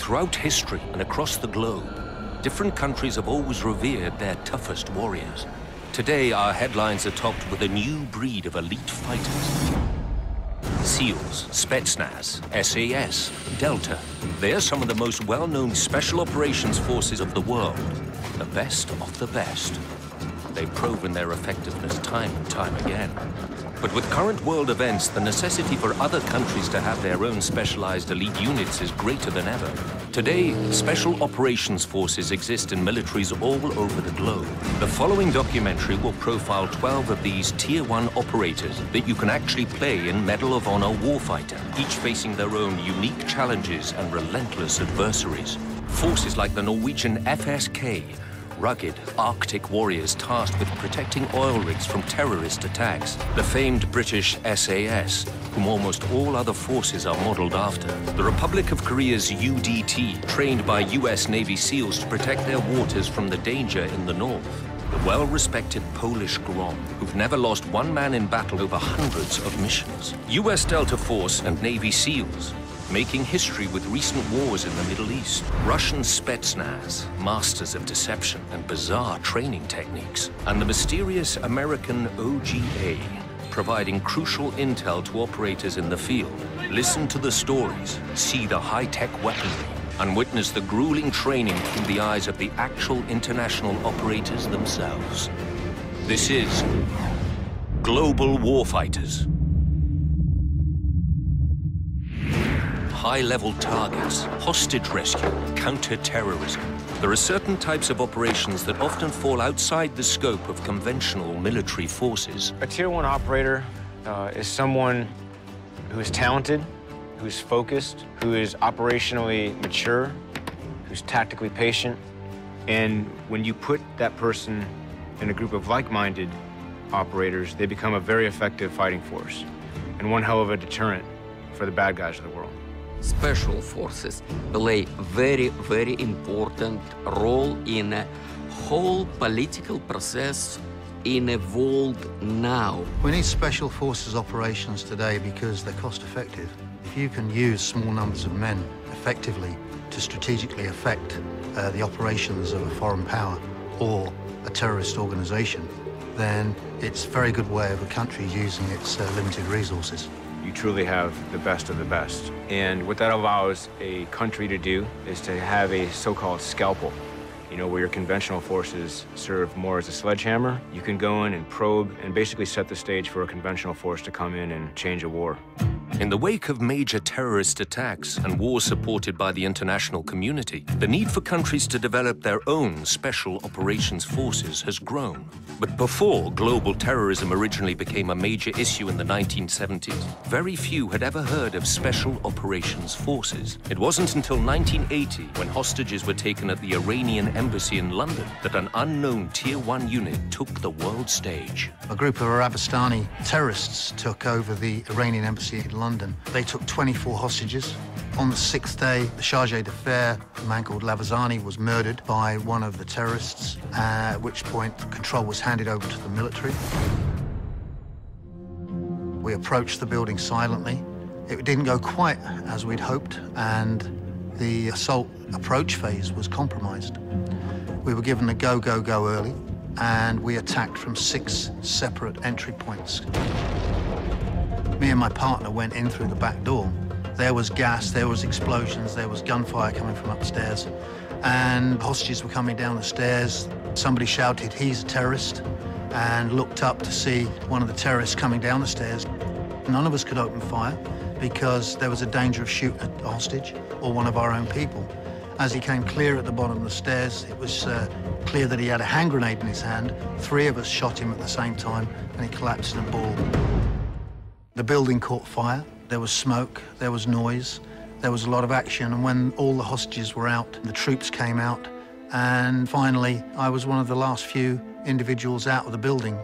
Throughout history and across the globe, different countries have always revered their toughest warriors. Today, our headlines are topped with a new breed of elite fighters. SEALs, Spetsnaz, SAS, Delta. They are some of the most well-known special operations forces of the world. The best of the best. They've proven their effectiveness time and time again. But with current world events, the necessity for other countries to have their own specialized elite units is greater than ever. Today, special operations forces exist in militaries all over the globe. The following documentary will profile 12 of these Tier 1 operators that you can actually play in Medal of Honor Warfighter, each facing their own unique challenges and relentless adversaries. Forces like the Norwegian FSK, rugged Arctic warriors tasked with protecting oil rigs from terrorist attacks. The famed British SAS, whom almost all other forces are modeled after. The Republic of Korea's UDT, trained by US Navy SEALs to protect their waters from the danger in the north. The well-respected Polish GROM, who've never lost one man in battle over hundreds of missions. US Delta Force and Navy SEALs, making history with recent wars in the Middle East. Russian Spetsnaz, masters of deception and bizarre training techniques. And the mysterious American OGA, providing crucial intel to operators in the field. Listen to the stories, see the high-tech weaponry, and witness the grueling training through the eyes of the actual international operators themselves. This is Global Warfighters. High-level targets, hostage rescue, counter-terrorism. There are certain types of operations that often fall outside the scope of conventional military forces. A Tier 1 operator is someone who is talented, who's focused, who is operationally mature, who's tactically patient. And when you put that person in a group of like-minded operators, they become a very effective fighting force and one hell of a deterrent for the bad guys of the world. Special forces play very, very important role in a whole political process in a world now. We need special forces operations today because they're cost effective. If you can use small numbers of men effectively to strategically affect the operations of a foreign power or a terrorist organization, then it's a very good way of a country using its limited resources. You truly have the best of the best. And what that allows a country to do is to have a so-called scalpel. You know, where your conventional forces serve more as a sledgehammer, you can go in and probe and basically set the stage for a conventional force to come in and change a war. In the wake of major terrorist attacks and wars supported by the international community, the need for countries to develop their own special operations forces has grown. But before global terrorism originally became a major issue in the 1970s, very few had ever heard of special operations forces. It wasn't until 1980, when hostages were taken at the Iranian embassy in London, that an unknown Tier 1 unit took the world stage. A group of Arabistani terrorists took over the Iranian embassy in London. They took 24 hostages. On the 6th day, the chargé d'affaires, a man called Lavazani, was murdered by one of the terrorists, at which point control was handed over to the military. We approached the building silently. It didn't go quite as we'd hoped, and the assault approach phase was compromised. We were given a go, go, go early, and we attacked from 6 separate entry points. Me and my partner went in through the back door. There was gas, there was explosions, there was gunfire coming from upstairs, and hostages were coming down the stairs. Somebody shouted, "He's a terrorist," and looked up to see one of the terrorists coming down the stairs. None of us could open fire because there was a danger of shooting a hostage or one of our own people. As he came clear at the bottom of the stairs, it was clear that he had a hand grenade in his hand. 3 of us shot him at the same time, and he collapsed in a ball. The building caught fire, there was smoke, there was noise, there was a lot of action, and when all the hostages were out, the troops came out, and finally, I was one of the last few individuals out of the building.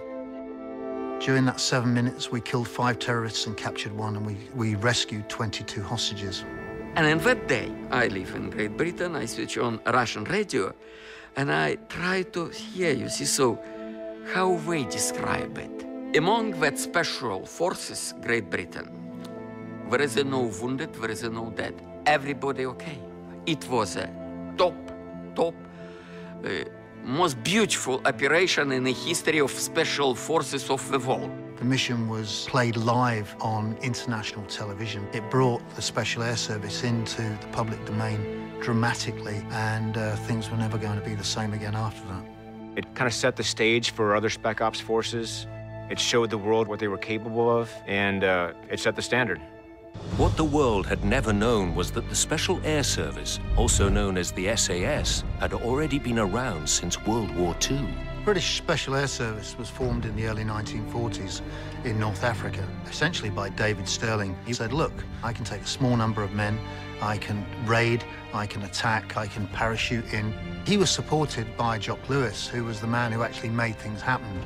During that 7 minutes, we killed 5 terrorists and captured 1, and we rescued 22 hostages. And in that day, I live in Great Britain, I switch on Russian radio, and I try to hear, you see, so how they describe it. Among that special forces, Great Britain, there is no wounded, there is no dead. Everybody okay. It was a top, most beautiful operation in the history of special forces of the world. The mission was played live on international television. It brought the Special Air Service into the public domain dramatically, and things were never going to be the same again after that. It kind of set the stage for other Spec Ops forces. It showed the world what they were capable of, and it set the standard. What the world had never known was that the Special Air Service, also known as the SAS, had already been around since World War II. British Special Air Service was formed in the early 1940s in North Africa, essentially by David Stirling. He said, look, I can take a small number of men, I can raid, I can attack, I can parachute in. He was supported by Jock Lewis, who was the man who actually made things happen.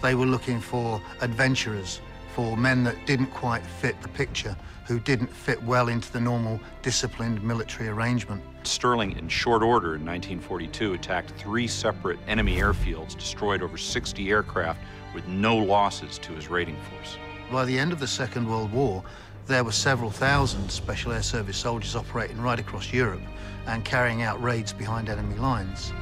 They were looking for adventurers, for men that didn't quite fit the picture, who didn't fit well into the normal disciplined military arrangement. Stirling, in short order in 1942, attacked 3 separate enemy airfields, destroyed over 60 aircraft with no losses to his raiding force. By the end of the Second World War, there were several thousand Special Air Service soldiers operating right across Europe and carrying out raids behind enemy lines.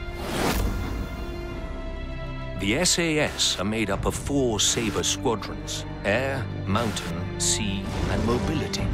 The SAS are made up of 4 Sabre squadrons: air, mountain, sea, and mobility.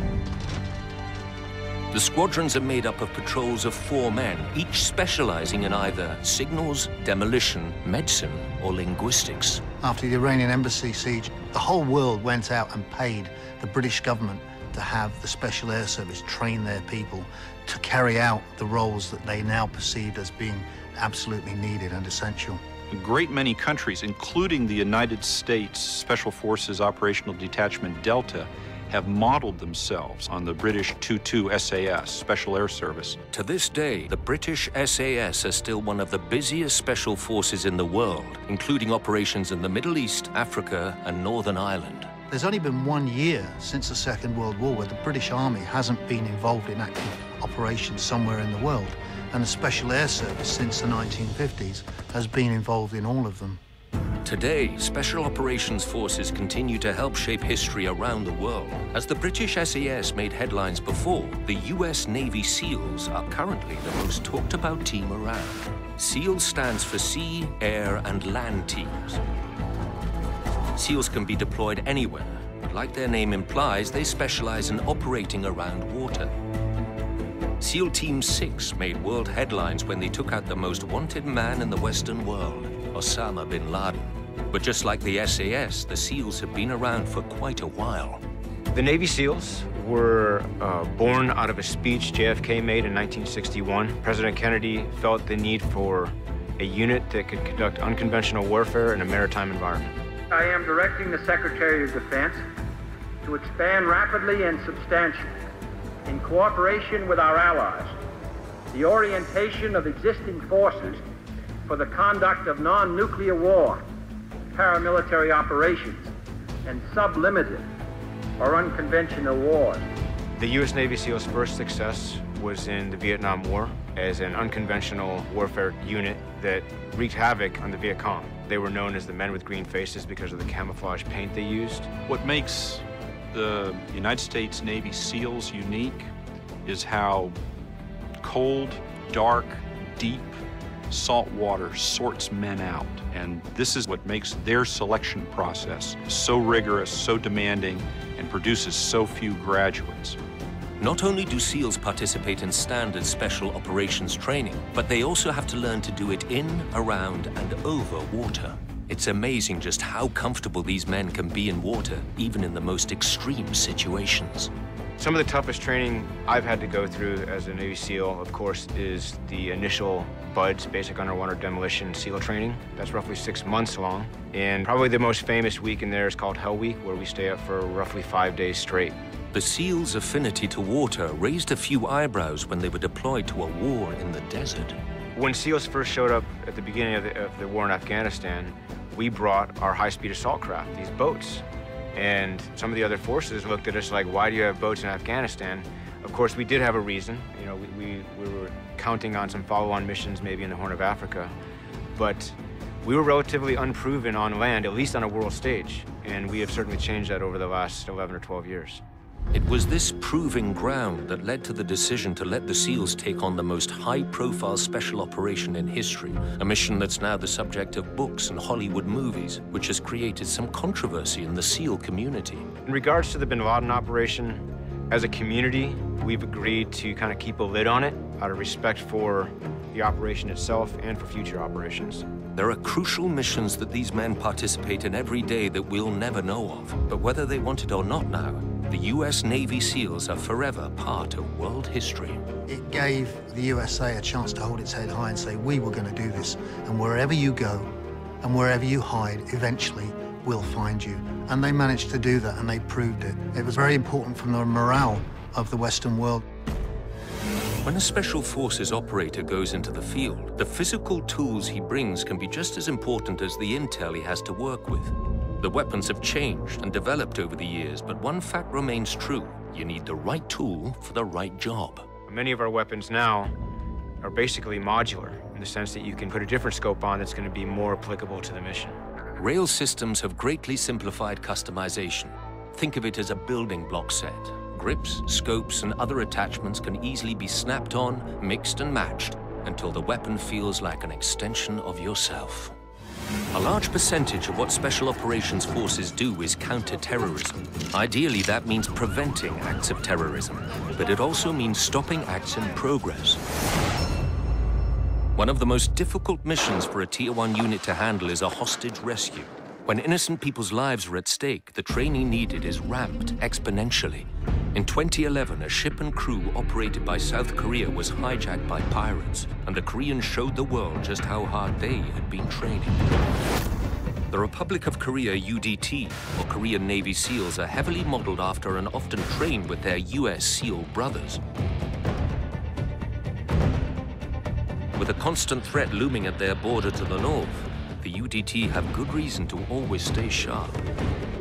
The squadrons are made up of patrols of 4 men, each specializing in either signals, demolition, medicine, or linguistics. After the Iranian embassy siege, the whole world went out and paid the British government to have the Special Air Service train their people to carry out the roles that they now perceived as being absolutely needed and essential. A great many countries, including the United States Special Forces Operational Detachment Delta, have modeled themselves on the British 2-2 SAS, Special Air Service. To this day, the British SAS are still one of the busiest special forces in the world, including operations in the Middle East, Africa, and Northern Ireland. There's only been 1 year since the Second World War where the British Army hasn't been involved in active operations somewhere in the world, and the Special Air Service since the 1950s has been involved in all of them. Today, Special Operations Forces continue to help shape history around the world. As the British SAS made headlines before, the US Navy SEALs are currently the most talked about team around. SEALs stands for Sea, Air, and Land Teams. SEALs can be deployed anywhere, but like their name implies, they specialize in operating around water. SEAL Team 6 made world headlines when they took out the most wanted man in the Western world, Osama bin Laden. But just like the SAS, the SEALs have been around for quite a while. The Navy SEALs were born out of a speech JFK made in 1961. President Kennedy felt the need for a unit that could conduct unconventional warfare in a maritime environment. I am directing the Secretary of Defense to expand rapidly and substantially, in cooperation with our allies, the orientation of existing forces for the conduct of non-nuclear war, paramilitary operations, and sublimited or unconventional wars. The U.S. Navy SEALs' first success was in the Vietnam War as an unconventional warfare unit that wreaked havoc on the Viet Cong. They were known as the men with green faces because of the camouflage paint they used. What makes the United States Navy SEALs unique is how cold, dark, deep, salt water sorts men out. And this is what makes their selection process so rigorous, so demanding, and produces so few graduates. Not only do SEALs participate in standard special operations training, but they also have to learn to do it in, around, and over water. It's amazing just how comfortable these men can be in water, even in the most extreme situations. Some of the toughest training I've had to go through as a Navy SEAL, of course, is the initial BUDS, Basic Underwater Demolition SEAL training. That's roughly 6 months long. And probably the most famous week in there is called Hell Week, where we stay up for roughly 5 days straight. The SEALs' affinity to water raised a few eyebrows when they were deployed to a war in the desert. When SEALs first showed up at the beginning of the war in Afghanistan, we brought our high-speed assault craft, these boats. And some of the other forces looked at us like, why do you have boats in Afghanistan? Of course, we did have a reason. You know, we were counting on some follow-on missions maybe in the Horn of Africa. But we were relatively unproven on land, at least on a world stage. And we have certainly changed that over the last 11 or 12 years. It was this proving ground that led to the decision to let the SEALs take on the most high-profile special operation in history, a mission that's now the subject of books and Hollywood movies, which has created some controversy in the SEAL community. In regards to the Bin Laden operation, as a community, we've agreed to kind of keep a lid on it out of respect for the operation itself and for future operations. There are crucial missions that these men participate in every day that we'll never know of. But whether they want it or not now, the US Navy SEALs are forever part of world history. It gave the USA a chance to hold its head high and say, we were going to do this, and wherever you go and wherever you hide, eventually we'll find you. And they managed to do that, and they proved it. It was very important for the morale of the Western world. When a Special Forces operator goes into the field, the physical tools he brings can be just as important as the intel he has to work with. The weapons have changed and developed over the years, but one fact remains true. You need the right tool for the right job. Many of our weapons now are basically modular, in the sense that you can put a different scope on that's going to be more applicable to the mission. Rail systems have greatly simplified customization. Think of it as a building block set. Grips, scopes, and other attachments can easily be snapped on, mixed and matched, until the weapon feels like an extension of yourself. A large percentage of what Special Operations Forces do is counter-terrorism. Ideally, that means preventing acts of terrorism, but it also means stopping acts in progress. One of the most difficult missions for a Tier 1 unit to handle is a hostage rescue. When innocent people's lives are at stake, the training needed is ramped exponentially. In 2011, a ship and crew operated by South Korea was hijacked by pirates, and the Koreans showed the world just how hard they had been training. The Republic of Korea UDT, or Korean Navy SEALs, are heavily modeled after and often trained with their US SEAL brothers. With a constant threat looming at their border to the north, the UDT have good reason to always stay sharp.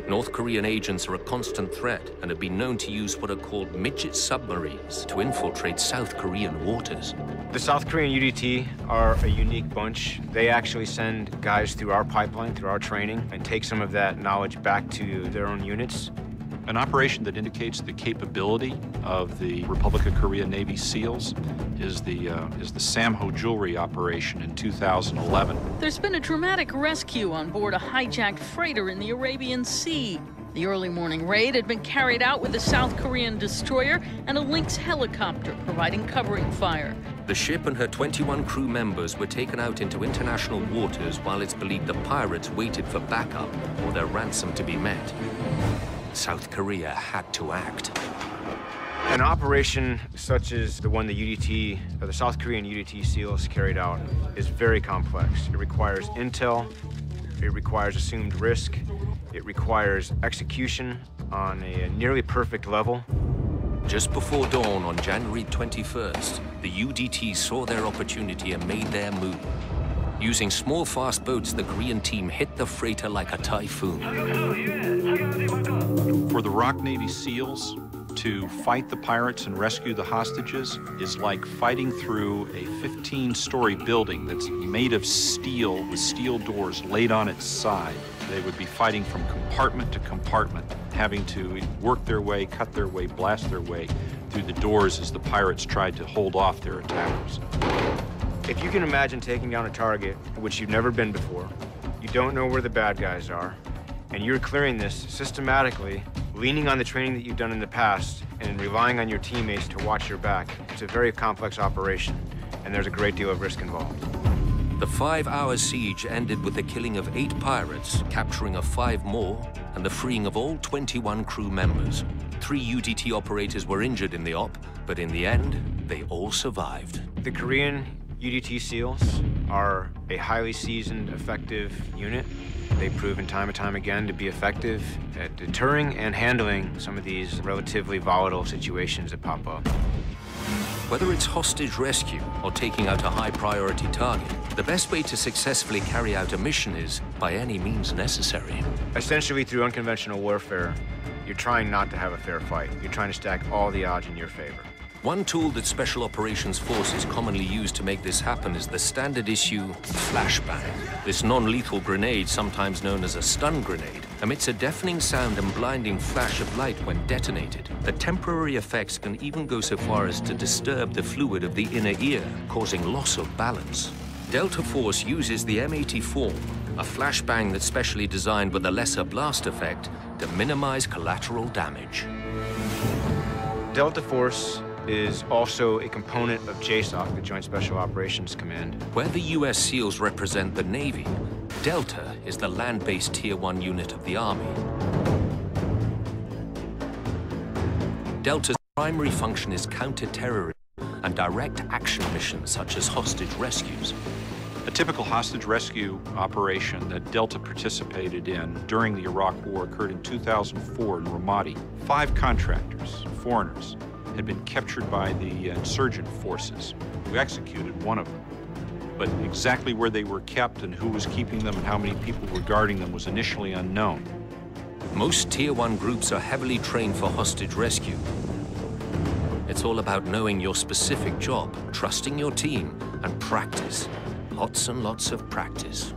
North Korean agents are a constant threat and have been known to use what are called midget submarines to infiltrate South Korean waters. The South Korean UDT are a unique bunch. They actually send guys through our pipeline, through our training, and take some of that knowledge back to their own units. An operation that indicates the capability of the Republic of Korea Navy SEALs is the Samho Jewelry operation in 2011. There's been a dramatic rescue on board a hijacked freighter in the Arabian Sea. The early morning raid had been carried out with a South Korean destroyer and a Lynx helicopter providing covering fire. The ship and her 21 crew members were taken out into international waters while it's believed the pirates waited for backup or their ransom to be met. South Korea had to act. An operation such as the one the UDT, or the South Korean UDT SEALs carried out, is very complex. It requires intel, it requires assumed risk, it requires execution on a nearly perfect level. Just before dawn on January 21st, the UDT saw their opportunity and made their move. Using small, fast boats, the Korean team hit the freighter like a typhoon. For the ROK Navy SEALs, to fight the pirates and rescue the hostages is like fighting through a 15-story building that's made of steel with steel doors laid on its side. They would be fighting from compartment to compartment, having to work their way, cut their way, blast their way through the doors as the pirates tried to hold off their attackers. If you can imagine taking down a target which you've never been before, you don't know where the bad guys are, and you're clearing this systematically, leaning on the training that you've done in the past and relying on your teammates to watch your back, it's a very complex operation, and there's a great deal of risk involved. The 5-hour siege ended with the killing of 8 pirates, capturing of 5 more, and the freeing of all 21 crew members. 3 UDT operators were injured in the op, but in the end, they all survived. The Korean UDT SEALs are a highly seasoned, effective unit. They've proven time and time again to be effective at deterring and handling some of these relatively volatile situations that pop up. Whether it's hostage rescue or taking out a high-priority target, the best way to successfully carry out a mission is by any means necessary. Essentially, through unconventional warfare, you're trying not to have a fair fight. You're trying to stack all the odds in your favor. One tool that Special Operations Forces commonly use to make this happen is the standard issue flashbang. This non-lethal grenade, sometimes known as a stun grenade, emits a deafening sound and blinding flash of light when detonated. The temporary effects can even go so far as to disturb the fluid of the inner ear, causing loss of balance. Delta Force uses the M84, a flashbang that's specially designed with a lesser blast effect to minimize collateral damage. Delta Force is also a component of JSOC, the Joint Special Operations Command. Where the US SEALs represent the Navy, Delta is the land-based Tier 1 unit of the Army. Delta's primary function is counter-terrorism and direct action missions such as hostage rescues. A typical hostage rescue operation that Delta participated in during the Iraq War occurred in 2004 in Ramadi. 5 contractors, foreigners, had been captured by the insurgent forces, who executed one of them. But exactly where they were kept and who was keeping them and how many people were guarding them was initially unknown. Most Tier 1 groups are heavily trained for hostage rescue. It's all about knowing your specific job, trusting your team, and practice. Lots and lots of practice.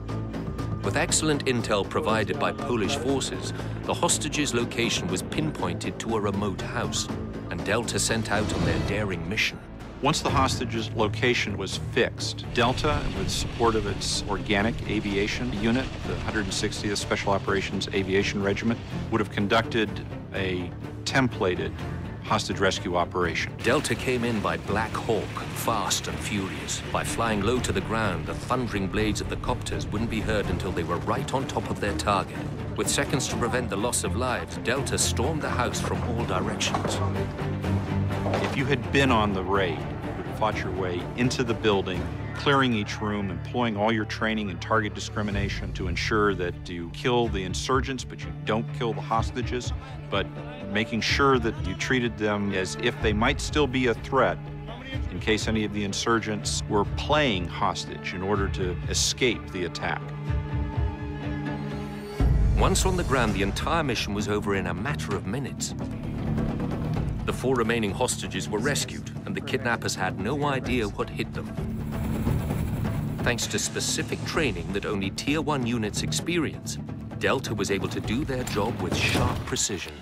With excellent intel provided by Polish forces, the hostages' location was pinpointed to a remote house, and Delta sent out on their daring mission. Once the hostage's location was fixed, Delta, with support of its organic aviation unit, the 160th Special Operations Aviation Regiment, would have conducted a templated hostage rescue operation. Delta came in by Black Hawk, fast and furious. By flying low to the ground, the thundering blades of the copters wouldn't be heard until they were right on top of their target. With seconds to prevent the loss of lives, Delta stormed the house from all directions. If you had been on the raid, you would have fought your way into the building, clearing each room, employing all your training and target discrimination to ensure that you kill the insurgents, but you don't kill the hostages, but making sure that you treated them as if they might still be a threat in case any of the insurgents were playing hostage in order to escape the attack. Once on the ground, the entire mission was over in a matter of minutes. The 4 remaining hostages were rescued, and the kidnappers had no idea what hit them. Thanks to specific training that only Tier 1 units experience, Delta was able to do their job with sharp precision.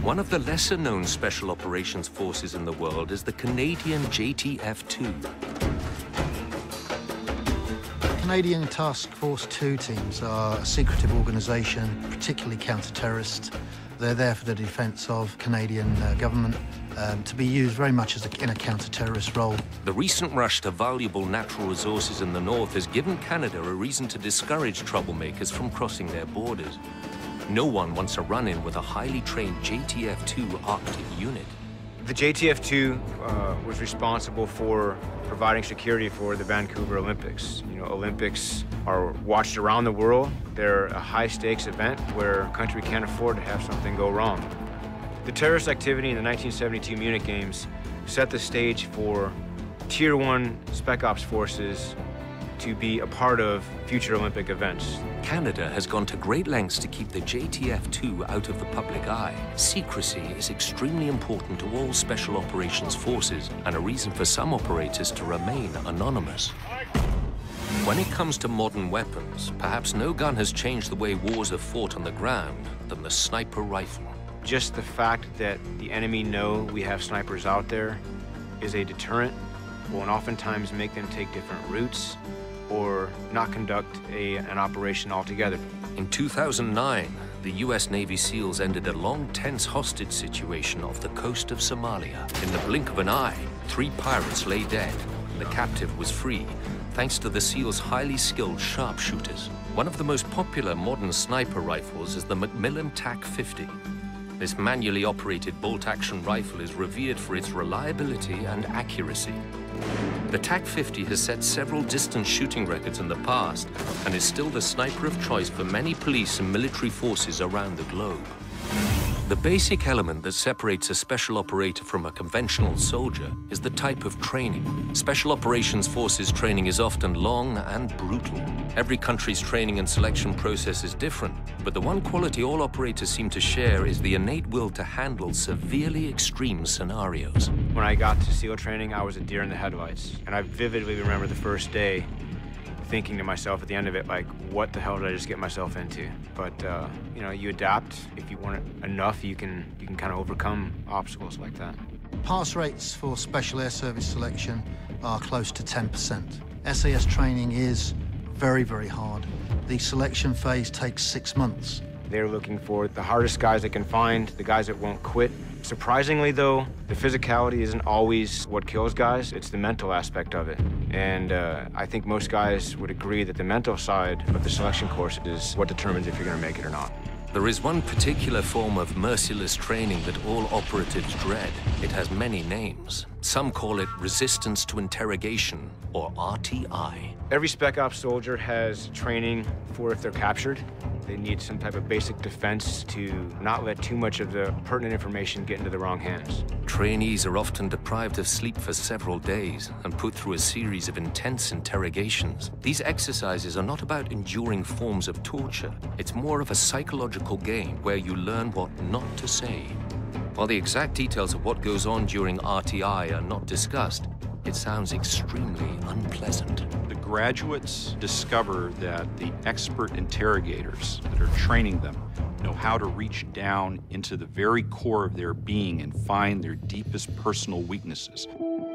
One of the lesser-known special operations forces in the world is the Canadian JTF-2. Canadian Task Force 2 teams are a secretive organisation, particularly counter-terrorist. They're there for the defence of Canadian government, to be used very much as in a counter-terrorist role. The recent rush to valuable natural resources in the north has given Canada a reason to discourage troublemakers from crossing their borders. No one wants a run-in with a highly trained JTF-2 Arctic unit. The JTF-2 was responsible for providing security for the Vancouver Olympics. You know, Olympics are watched around the world. They're a high-stakes event where a country can't afford to have something go wrong. The terrorist activity in the 1972 Munich Games set the stage for Tier 1 Spec Ops forces to be a part of future Olympic events. Canada has gone to great lengths to keep the JTF-2 out of the public eye. Secrecy is extremely important to all special operations forces and a reason for some operators to remain anonymous. When it comes to modern weapons, perhaps no gun has changed the way wars are fought on the ground than the sniper rifle. Just the fact that the enemy know we have snipers out there is a deterrent, will oftentimes make them take different routes or not conduct an operation altogether. In 2009, the US Navy SEALs ended a long, tense hostage situation off the coast of Somalia. In the blink of an eye, 3 pirates lay dead, and the captive was free, thanks to the SEALs' highly skilled sharpshooters. One of the most popular modern sniper rifles is the Macmillan TAC-50. This manually operated bolt-action rifle is revered for its reliability and accuracy. The TAC-50 has set several distance shooting records in the past and is still the sniper of choice for many police and military forces around the globe. The basic element that separates a special operator from a conventional soldier is the type of training. Special operations forces training is often long and brutal. Every country's training and selection process is different, but the one quality all operators seem to share is the innate will to handle severely extreme scenarios. When I got to SEAL training, I was a deer in the headlights, and I vividly remember the first day thinking to myself at the end of it, like, what the hell did I just get myself into? But, you know, you adapt. If you want it enough, you can kind of overcome obstacles like that. Pass rates for Special Air Service selection are close to 10%. SAS training is very, very hard. The selection phase takes 6 months. They're looking for the hardest guys they can find, the guys that won't quit. Surprisingly, though, the physicality isn't always what kills guys. It's the mental aspect of it. And I think most guys would agree that the mental side of the selection course is what determines if you're going to make it or not. There is one particular form of merciless training that all operatives dread. It has many names. Some call it resistance to interrogation, or RTI. Every Spec Ops soldier has training for if they're captured. They need some type of basic defense to not let too much of the pertinent information get into the wrong hands. Trainees are often deprived of sleep for several days and put through a series of intense interrogations. These exercises are not about enduring forms of torture. It's more of a psychological game where you learn what not to say. While the exact details of what goes on during RTI are not discussed, it sounds extremely unpleasant. The graduates discover that the expert interrogators that are training them know how to reach down into the very core of their being and find their deepest personal weaknesses.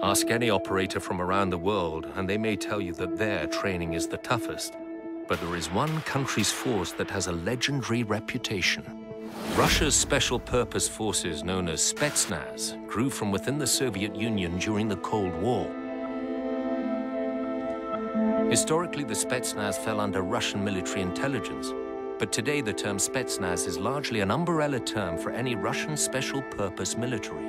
Ask any operator from around the world, and they may tell you that their training is the toughest. But there is one country's force that has a legendary reputation. Russia's special purpose forces, known as Spetsnaz, grew from within the Soviet Union during the Cold War. Historically, the Spetsnaz fell under Russian military intelligence, but today the term Spetsnaz is largely an umbrella term for any Russian special purpose military.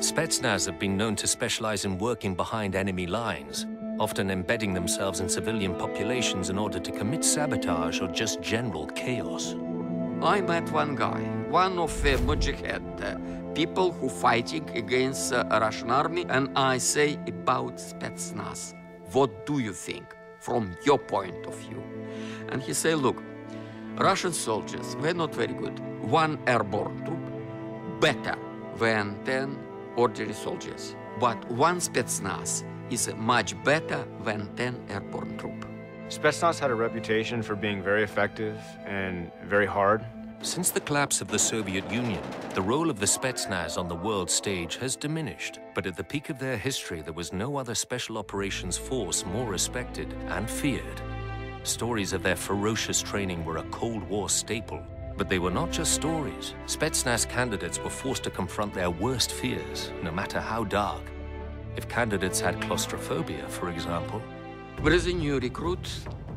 Spetsnaz have been known to specialize in working behind enemy lines, often embedding themselves in civilian populations in order to commit sabotage or just general chaos. I met one guy, one of the mujahid, people who fighting against the Russian army, and I say about Spetsnaz, what do you think from your point of view? And he say, look, Russian soldiers, they're not very good. One airborne troop better than 10 ordinary soldiers. But one Spetsnaz is much better than 10 airborne troop. Spetsnaz had a reputation for being very effective and very hard. Since the collapse of the Soviet Union, the role of the Spetsnaz on the world stage has diminished. But at the peak of their history, there was no other special operations force more respected and feared. Stories of their ferocious training were a Cold War staple. But they were not just stories. Spetsnaz candidates were forced to confront their worst fears, no matter how dark. If candidates had claustrophobia, for example, there is a new recruit,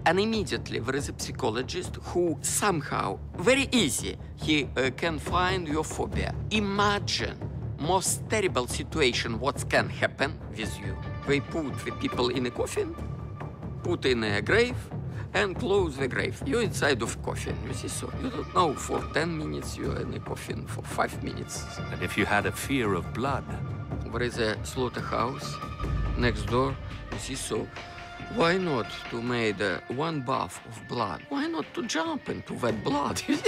and immediately there is a psychologist who somehow, very easy, he can find your phobia. Imagine most terrible situation what can happen with you. They put the people in a coffin, put in a grave, and close the grave. You're inside of coffin, you see, so you don't know, for 10 minutes you're in a coffin, for 5 minutes. And if you had a fear of blood, there is a slaughterhouse next door, you see, so why not to make one bath of blood? Why not to jump into that blood? It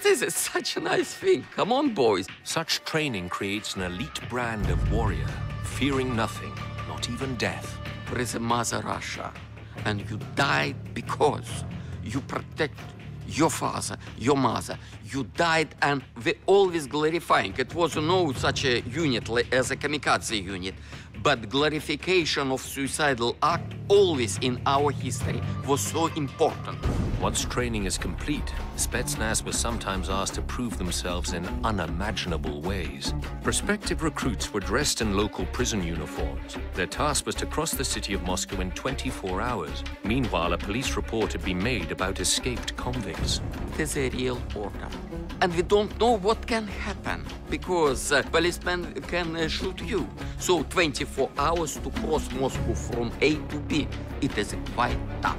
is such a nice thing. Come on, boys. Such training creates an elite brand of warrior, fearing nothing, not even death. There is a Mother Russia, and you died because you protect your father, your mother. You died, and they always glorifying. It was no such a unit as a kamikaze unit, but glorification of suicidal act always in our history was so important. Once training is complete, Spetsnaz was sometimes asked to prove themselves in unimaginable ways. Prospective recruits were dressed in local prison uniforms. Their task was to cross the city of Moscow in 24 hours. Meanwhile, a police report had been made about escaped convicts. It is a real order. And we don't know what can happen, because policemen can shoot you. So 24 hours to cross Moscow from A to B, it is quite tough.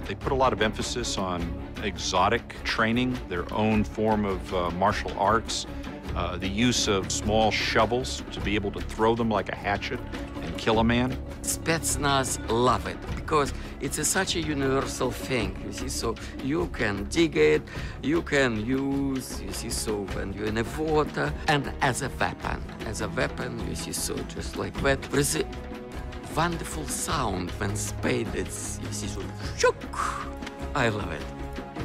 They put a lot of emphasis on exotic training, their own form of martial arts, the use of small shovels to be able to throw them like a hatchet and kill a man. Spetsnaz love it because it's such a universal thing, you see, so you can dig it, you can use, you see, so when you're in the water, and as a weapon, you see, so just like that. There's a wonderful sound when spade is, you see, so shook. I love it.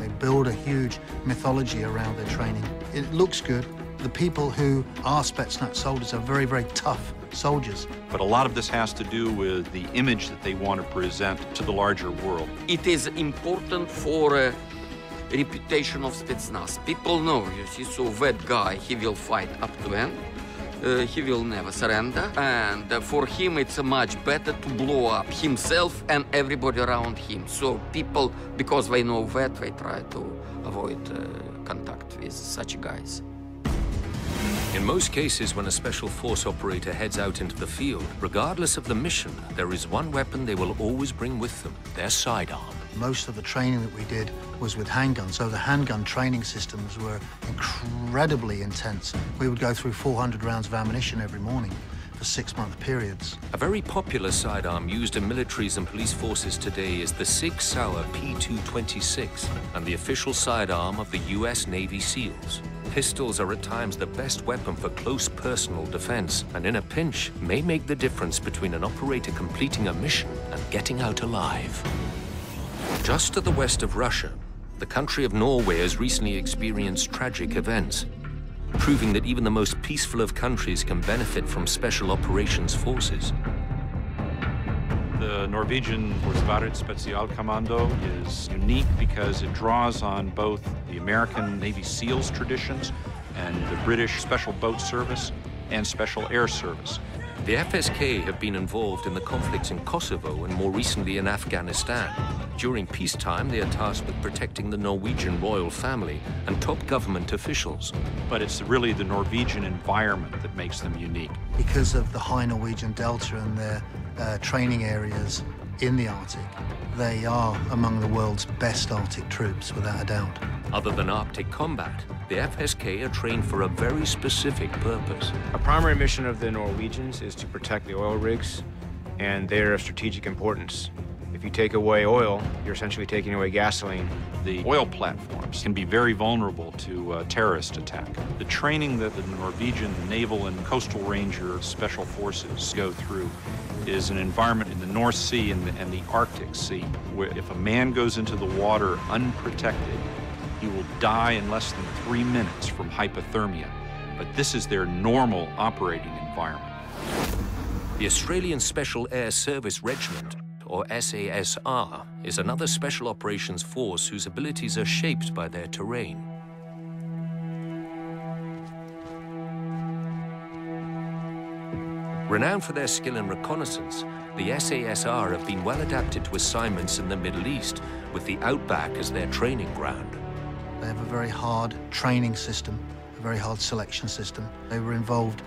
They build a huge mythology around their training. It looks good. The people who are Spetsnaz soldiers are very, very tough soldiers. But a lot of this has to do with the image that they want to present to the larger world. It is important for reputation of Spetsnaz. People know, you see, so that guy, he will fight up to the end. He will never surrender. And for him, it's much better to blow up himself and everybody around him. So people, because they know that, they try to avoid contact with such guys. In most cases, when a special force operator heads out into the field, regardless of the mission, there is one weapon they will always bring with them, their sidearm. Most of the training that we did was with handguns, so the handgun training systems were incredibly intense. We would go through 400 rounds of ammunition every morning for 6-month periods. A very popular sidearm used in militaries and police forces today is the Sig Sauer P226 and the official sidearm of the US Navy SEALs. Pistols are at times the best weapon for close personal defense, and in a pinch may make the difference between an operator completing a mission and getting out alive. Just to the west of Russia, the country of Norway has recently experienced tragic events, proving that even the most peaceful of countries can benefit from special operations forces. The Norwegian Warfighters Spesialkommando is unique because it draws on both the American Navy SEALs traditions and the British Special Boat Service and Special Air Service. The FSK have been involved in the conflicts in Kosovo and more recently in Afghanistan. During peacetime, they are tasked with protecting the Norwegian royal family and top government officials. But it's really the Norwegian environment that makes them unique. Because of the high Norwegian Delta and their training areas in the Arctic, they are among the world's best Arctic troops, without a doubt. Other than Arctic combat, the FSK are trained for a very specific purpose. A primary mission of the Norwegians is to protect the oil rigs, and they're of strategic importance. If you take away oil, you're essentially taking away gasoline. The oil platforms can be very vulnerable to terrorist attack. The training that the Norwegian Naval and Coastal Ranger Special Forces go through is an environment in the North Sea and the Arctic Sea, where if a man goes into the water unprotected, he will die in less than 3 minutes from hypothermia. But this is their normal operating environment. The Australian Special Air Service Regiment, or SASR, is another special operations force whose abilities are shaped by their terrain. Renowned for their skill in reconnaissance, the SASR have been well adapted to assignments in the Middle East, with the outback as their training ground. They have a very hard training system, a very hard selection system. They were involved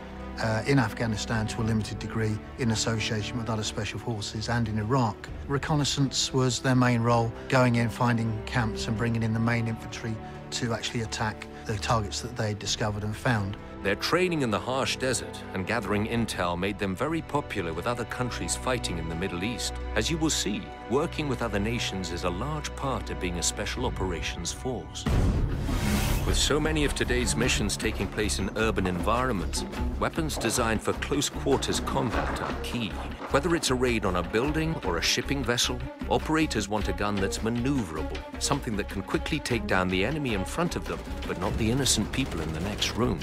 in Afghanistan to a limited degree in association with other special forces and in Iraq. Reconnaissance was their main role, going in, finding camps and bringing in the main infantry to actually attack the targets that they discovered and found. Their training in the harsh desert and gathering intel made them very popular with other countries fighting in the Middle East. As you will see, working with other nations is a large part of being a special operations force. With so many of today's missions taking place in urban environments, weapons designed for close quarters combat are key. Whether it's a raid on a building or a shipping vessel, operators want a gun that's maneuverable, something that can quickly take down the enemy in front of them, but not the innocent people in the next room.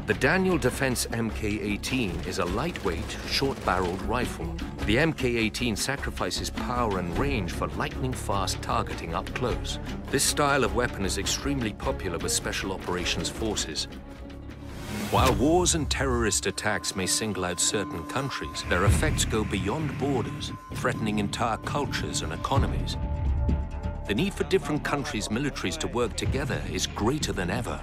The Daniel Defense Mk-18 is a lightweight, short-barreled rifle. The Mk-18 sacrifices power and range for lightning-fast targeting up close. This style of weapon is extremely popular with special operations forces. While wars and terrorist attacks may single out certain countries, their effects go beyond borders, threatening entire cultures and economies. The need for different countries' militaries to work together is greater than ever.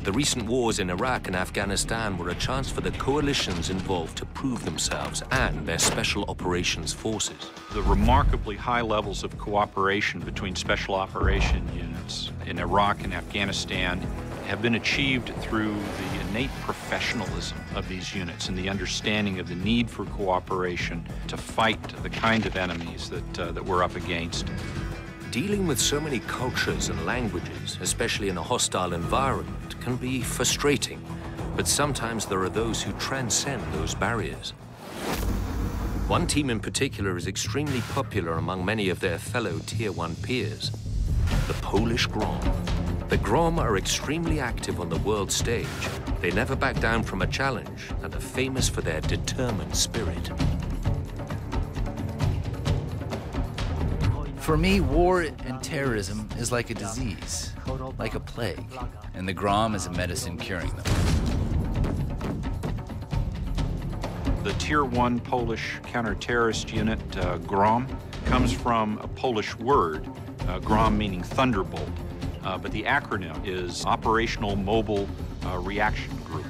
The recent wars in Iraq and Afghanistan were a chance for the coalitions involved to prove themselves and their special operations forces. The remarkably high levels of cooperation between special operation units in Iraq and Afghanistan have been achieved through the innate professionalism of these units and the understanding of the need for cooperation to fight the kind of enemies that we're up against. Dealing with so many cultures and languages, especially in a hostile environment, can be frustrating, but sometimes there are those who transcend those barriers. One team in particular is extremely popular among many of their fellow Tier 1 peers, the Polish Grom. The Grom are extremely active on the world stage. They never back down from a challenge and are famous for their determined spirit. For me, war and terrorism is like a disease, like a plague, and the Grom is a medicine curing them. The Tier 1 Polish counter-terrorist unit, Grom, comes from a Polish word, Grom meaning thunderbolt, but the acronym is Operational Mobile Reaction Group.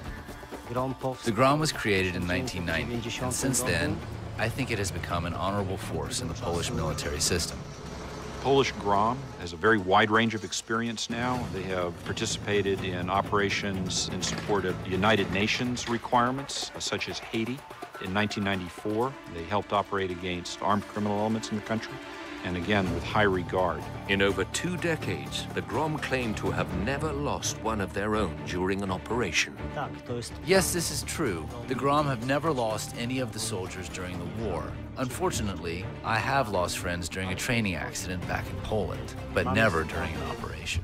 The Grom was created in 1990, and since then, I think it has become an honorable force in the Polish military system. Polish Grom has a very wide range of experience now. They have participated in operations in support of United Nations requirements, such as Haiti. In 1994, they helped operate against armed criminal elements in the country, and again, with high regard. In over 2 decades, the Grom claim to have never lost one of their own during an operation. Yes, this is true. The Grom have never lost any of the soldiers during the war. Unfortunately, I have lost friends during a training accident back in Poland, but never during an operation.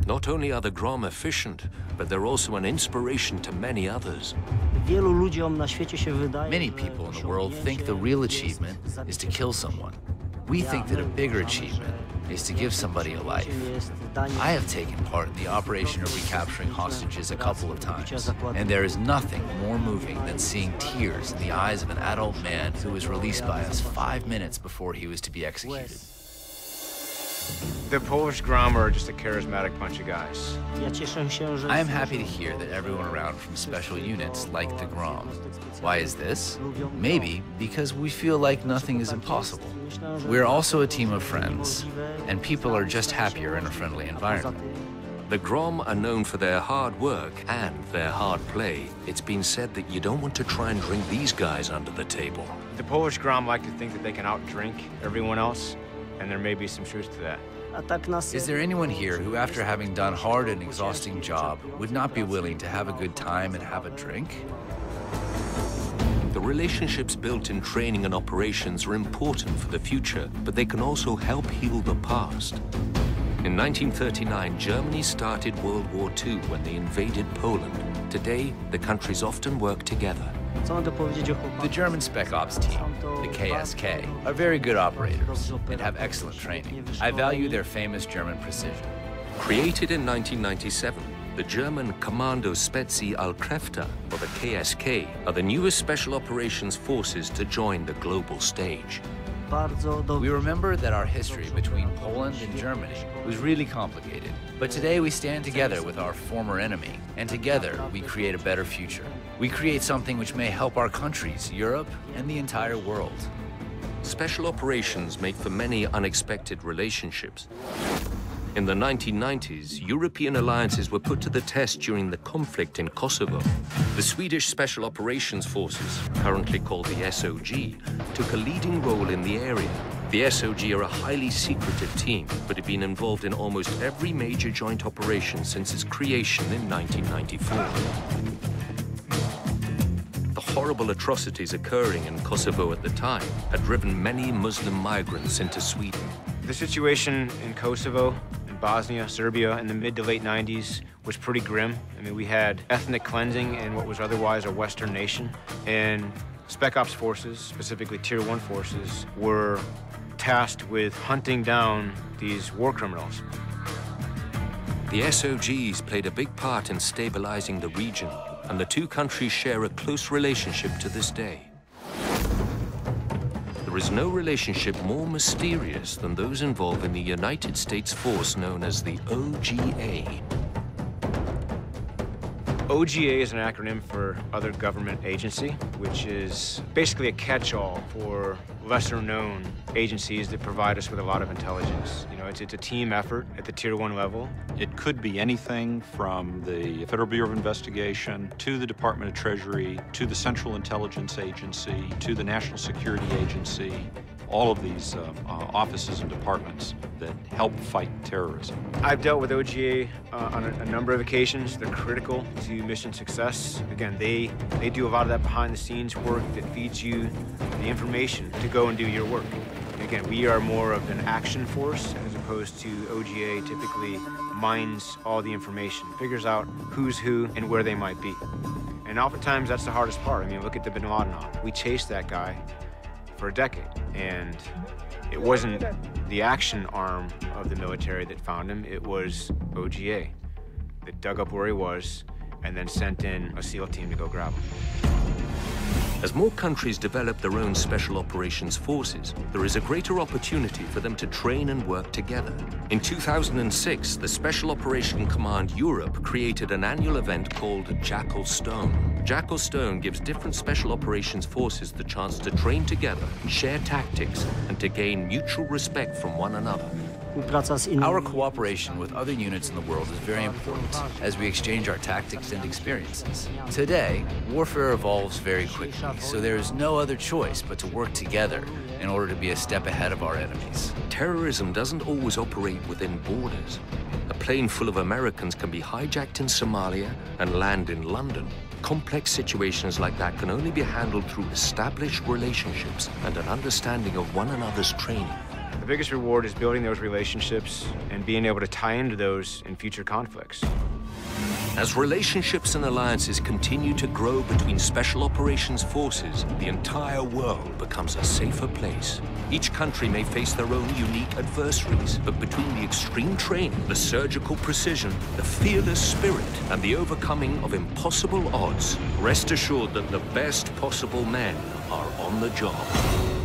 Not only are the Grom efficient, but they're also an inspiration to many others. Many people in the world think the real achievement is to kill someone. We think that a bigger achievement is to give somebody a life. I have taken part in the operation of recapturing hostages a couple of times, and there is nothing more moving than seeing tears in the eyes of an adult man who was released by us 5 minutes before he was to be executed. The Polish Grom are just a charismatic bunch of guys. I am happy to hear that everyone around from special units like the Grom. Why is this? Maybe because we feel like nothing is impossible. We're also a team of friends, and people are just happier in a friendly environment. The Grom are known for their hard work and their hard play. It's been said that you don't want to try and bring these guys under the table. The Polish Grom like to think that they can outdrink everyone else, and there may be some truth to that. Is there anyone here who, after having done a hard and exhausting job, would not be willing to have a good time and have a drink? The relationships built in training and operations are important for the future, but they can also help heal the past. In 1939, Germany started World War II when they invaded Poland. Today, the countries often work together. The German Spec Ops team, the KSK, are very good operators and have excellent training. I value their famous German precision. Created in 1997, the German Kommando Spezialkräfte, or the KSK, are the newest special operations forces to join the global stage. We remember that our history between Poland and Germany was really complicated, but today we stand together with our former enemy, and together we create a better future. We create something which may help our countries, Europe, and the entire world. Special operations make for many unexpected relationships. In the 1990s, European alliances were put to the test during the conflict in Kosovo. The Swedish Special Operations Forces, currently called the SOG, took a leading role in the area. The SOG are a highly secretive team, but have been involved in almost every major joint operation since its creation in 1994. The horrible atrocities occurring in Kosovo at the time had driven many Muslim migrants into Sweden. The situation in Kosovo, in Bosnia, Serbia in the mid to late 90s was pretty grim. I mean, we had ethnic cleansing in what was otherwise a Western nation, and Spec Ops forces, specifically Tier 1 forces, were tasked with hunting down these war criminals. The SOGs played a big part in stabilizing the region, and the two countries share a close relationship to this day. There is no relationship more mysterious than those involved in the United States force known as the OGA. OGA is an acronym for Other Government Agency, which is basically a catch-all for lesser-known agencies that provide us with a lot of intelligence. You know, it's a team effort at the Tier 1 level. It could be anything from the Federal Bureau of Investigation to the Department of Treasury to the Central Intelligence Agency to the National Security Agency. All of these offices and departments that help fight terrorism. I've dealt with OGA on a number of occasions. They're critical to mission success. Again, they They do a lot of that behind-the-scenes work that feeds you the information to go and do your work. Again, we are more of an action force as opposed to OGA typically mines all the information, figures out who's who and where they might be. And oftentimes that's the hardest part. I mean, look at the Bin Laden op. We chased that guy for a decade, and it wasn't the action arm of the military that found him, it was OGA that dug up where he was and then sent in a SEAL team to go grab him. As more countries develop their own special operations forces, there is a greater opportunity for them to train and work together. In 2006, the Special Operation Command Europe created an annual event called Jackal Stone. Jackal Stone gives different special operations forces the chance to train together, share tactics, and to gain mutual respect from one another. Our cooperation with other units in the world is very important as we exchange our tactics and experiences. Today, warfare evolves very quickly, so there is no other choice but to work together in order to be a step ahead of our enemies. Terrorism doesn't always operate within borders. A plane full of Americans can be hijacked in Somalia and land in London. Complex situations like that can only be handled through established relationships and an understanding of one another's training. The biggest reward is building those relationships and being able to tie into those in future conflicts. As relationships and alliances continue to grow between special operations forces, the entire world becomes a safer place. Each country may face their own unique adversaries, but between the extreme training, the surgical precision, the fearless spirit, and the overcoming of impossible odds, rest assured that the best possible men are on the job.